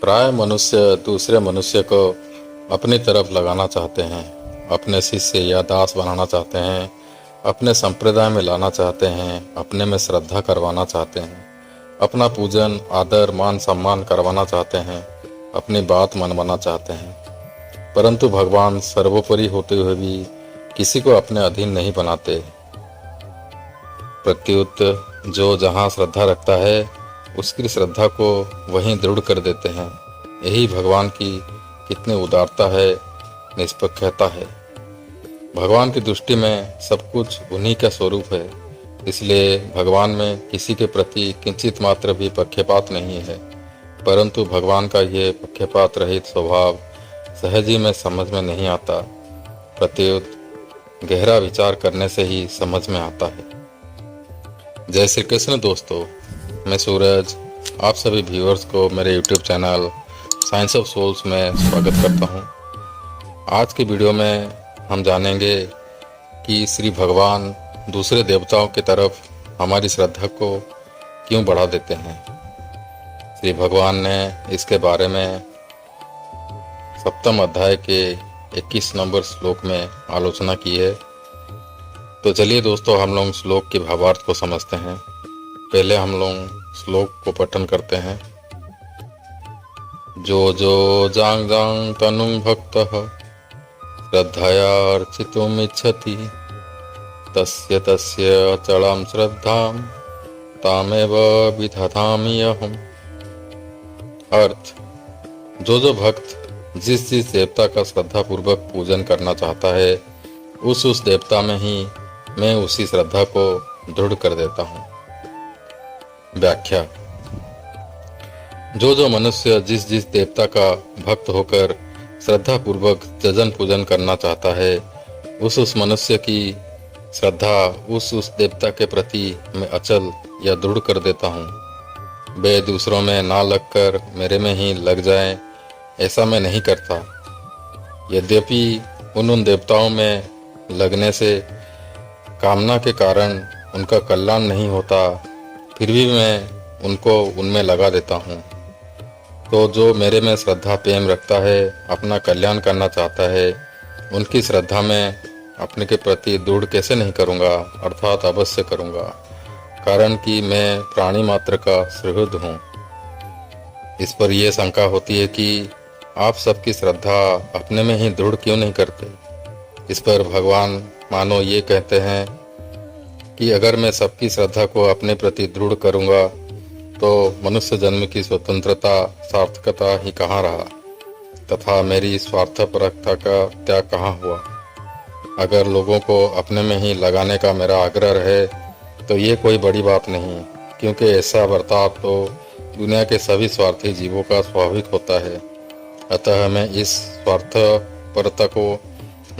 प्राय मनुष्य दूसरे मनुष्य को अपनी तरफ लगाना चाहते हैं, अपने शिष्य या दास बनाना चाहते हैं, अपने संप्रदाय में लाना चाहते हैं, अपने में श्रद्धा करवाना चाहते हैं, अपना पूजन आदर मान सम्मान करवाना चाहते हैं, अपनी बात मनवाना चाहते हैं। परंतु भगवान सर्वोपरि होते हुए भी किसी को अपने अधीन नहीं बनाते। प्रत्युत जो जहाँ श्रद्धा रखता है उसकी श्रद्धा को वहीं दृढ़ कर देते हैं। यही भगवान की कितनी उदारता है, निष्पक्षता है। भगवान की दृष्टि में सब कुछ उन्हीं का स्वरूप है, इसलिए भगवान में किसी के प्रति किंचित मात्र भी पक्षपात नहीं है। परंतु भगवान का ये पक्षपात रहित स्वभाव सहज ही में समझ में नहीं आता, प्रत्युत गहरा विचार करने से ही समझ में आता है। जय श्री कृष्ण दोस्तों, मैं सूरज आप सभी व्यूअर्स को मेरे YouTube channel science of souls में स्वागत करता हूं। आज की वीडियो में हम जानेंगे कि श्री भगवान दूसरे देवताओं की तरफ हमारी श्रद्धा को क्यों बढ़ा देते हैं। श्री भगवान ने इसके बारे में 7वें अध्याय के 21 नंबर श्लोक में आलोचना की है। तो चलिए दोस्तों, हम लोग श्लोक के भावार्थ को समझते हैं। पहले हम लोग श्लोक को पठन करते हैं। जो जो जांग जांग तनुं भक्तः श्रद्धया अर्चितुम् इच्छति तस्य तस्य अचलां श्रद्धां तामेव विदधामि अहम्। अर्थ, जो भक्त जिस देवता का श्रद्धा पूर्वक पूजन करना चाहता है उस देवता में ही मैं उसी श्रद्धा को दृढ़ कर देता हूँ। व्याख्या, जो मनुष्य जिस देवता का भक्त होकर श्रद्धा पूर्वक जजन पूजन करना चाहता है उस मनुष्य की श्रद्धा उस देवता के प्रति मैं अचल या दृढ़ कर देता हूँ। वे दूसरों में ना लगकर मेरे में ही लग जाएं, ऐसा मैं नहीं करता। यद्यपि उन देवताओं में लगने से कामना के कारण उनका कल्याण नहीं होता, फिर भी मैं उनको उनमें लगा देता हूँ। तो जो मेरे में श्रद्धा प्रेम रखता है, अपना कल्याण करना चाहता है, उनकी श्रद्धा में अपने के प्रति दृढ़ कैसे नहीं करूँगा, अर्थात अवश्य करूँगा, कारण कि मैं प्राणी मात्र का सुहृद हूँ। इस पर यह शंका होती है कि आप सबकी श्रद्धा अपने में ही दृढ़ क्यों नहीं करते। इस पर भगवान मानो ये कहते हैं कि अगर मैं सबकी श्रद्धा को अपने प्रति दृढ़ करूँगा तो मनुष्य जन्म की स्वतंत्रता सार्थकता ही कहाँ रहा, तथा मेरी स्वार्थपरकता का त्याग कहाँ हुआ। अगर लोगों को अपने में ही लगाने का मेरा आग्रह है तो ये कोई बड़ी बात नहीं, क्योंकि ऐसा बर्ताव तो दुनिया के सभी स्वार्थी जीवों का स्वाभाविक होता है। अतः मैं इस स्वार्थपरता को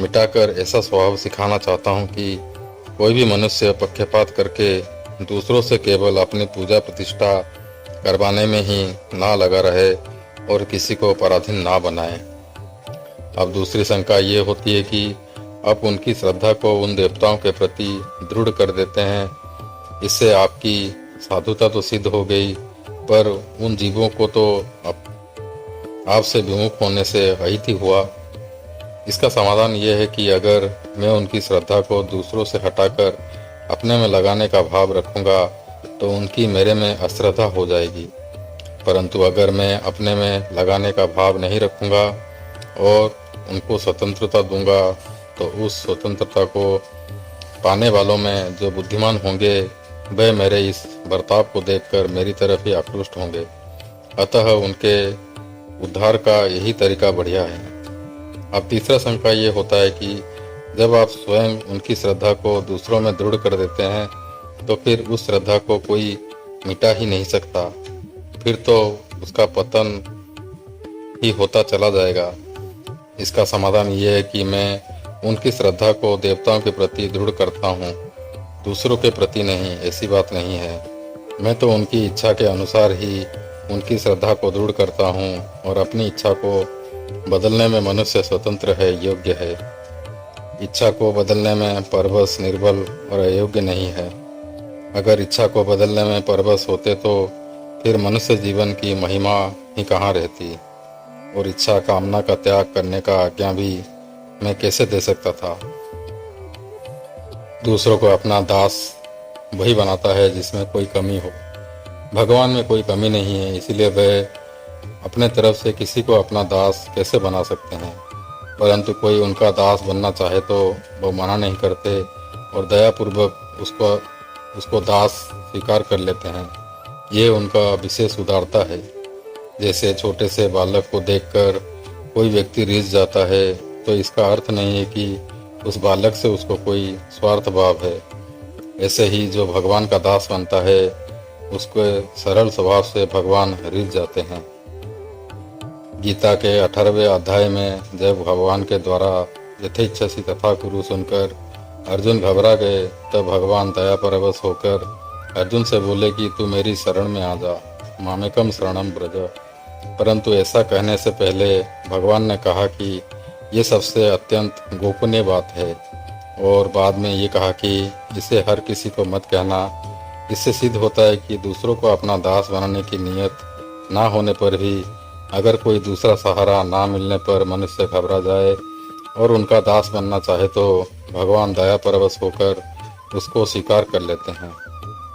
मिटाकर ऐसा स्वभाव सिखाना चाहता हूँ कि कोई भी मनुष्य पक्षपात करके दूसरों से केवल अपनी पूजा प्रतिष्ठा करवाने में ही ना लगा रहे और किसी को पराधीन ना बनाए। अब दूसरी शंका ये होती है कि आप उनकी श्रद्धा को उन देवताओं के प्रति दृढ़ कर देते हैं, इससे आपकी साधुता तो सिद्ध हो गई, पर उन जीवों को तो आपसे विमुख होने से अहित ही हुआ। इसका समाधान यह है कि अगर मैं उनकी श्रद्धा को दूसरों से हटाकर अपने में लगाने का भाव रखूंगा तो उनकी मेरे में अश्रद्धा हो जाएगी। परंतु अगर मैं अपने में लगाने का भाव नहीं रखूंगा और उनको स्वतंत्रता दूंगा तो उस स्वतंत्रता को पाने वालों में जो बुद्धिमान होंगे वह मेरे इस बर्ताव को देखकर मेरी तरफ ही आकृष्ट होंगे। अतः उनके उद्धार का यही तरीका बढ़िया है। अब तीसरा शंका ये होता है कि जब आप स्वयं उनकी श्रद्धा को दूसरों में दृढ़ कर देते हैं तो फिर उस श्रद्धा को कोई मिटा ही नहीं सकता, फिर तो उसका पतन ही होता चला जाएगा। इसका समाधान ये है कि मैं उनकी श्रद्धा को देवताओं के प्रति दृढ़ करता हूँ, दूसरों के प्रति नहीं। ऐसी बात नहीं है। मैं तो उनकी इच्छा के अनुसार ही उनकी श्रद्धा को दृढ़ करता हूँ और अपनी इच्छा को बदलने में मनुष्य स्वतंत्र है, योग्य है। इच्छा को बदलने में परवश निर्बल और अयोग्य नहीं है। अगर इच्छा को बदलने में परवश होते तो फिर मनुष्य जीवन की महिमा ही कहाँ रहती, और इच्छा कामना का त्याग करने का आज्ञा भी मैं कैसे दे सकता था। दूसरों को अपना दास वही बनाता है जिसमें कोई कमी हो। भगवान में कोई कमी नहीं है, इसीलिए वह अपने तरफ से किसी को अपना दास कैसे बना सकते हैं। परंतु कोई उनका दास बनना चाहे तो वो मना नहीं करते और दयापूर्वक उसको दास स्वीकार कर लेते हैं। ये उनका विशेष उदारता है। जैसे छोटे से बालक को देखकर कोई व्यक्ति रिझ जाता है, तो इसका अर्थ नहीं है कि उस बालक से उसको कोई स्वार्थ भाव है। ऐसे ही जो भगवान का दास बनता है, उसके सरल स्वभाव से भगवान रिझ जाते हैं। गीता के 18वें अध्याय में जब भगवान के द्वारा यथेच्छसी तथा कुरु सुनकर अर्जुन घबरा गए, तब भगवान दया परवश होकर अर्जुन से बोले कि तू मेरी शरण में आ जा, मामेकम शरणम ब्रज। परंतु ऐसा कहने से पहले भगवान ने कहा कि ये सबसे अत्यंत गोपनीय बात है, और बाद में ये कहा कि इसे हर किसी को मत कहना। इससे सिद्ध होता है कि दूसरों को अपना दास बनाने की नीयत ना होने पर भी अगर कोई दूसरा सहारा ना मिलने पर मनुष्य घबरा जाए और उनका दास बनना चाहे तो भगवान दया परवश होकर उसको स्वीकार कर लेते हैं।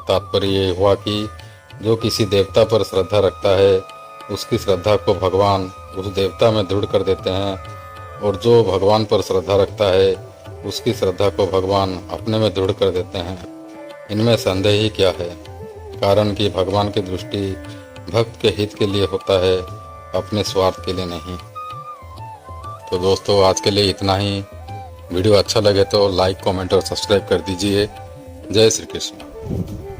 तात्पर्य ये हुआ कि जो किसी देवता पर श्रद्धा रखता है, उसकी श्रद्धा को भगवान उस देवता में दृढ़ कर देते हैं, और जो भगवान पर श्रद्धा रखता है, उसकी श्रद्धा को भगवान अपने में दृढ़ कर देते हैं। इनमें संदेह ही क्या है, कारण कि भगवान की दृष्टि भक्त के हित के लिए होता है, अपने स्वार्थ के लिए नहीं। तो दोस्तों, आज के लिए इतना ही। वीडियो अच्छा लगे तो लाइक, कमेंट और सब्सक्राइब कर दीजिए। जय श्री कृष्ण।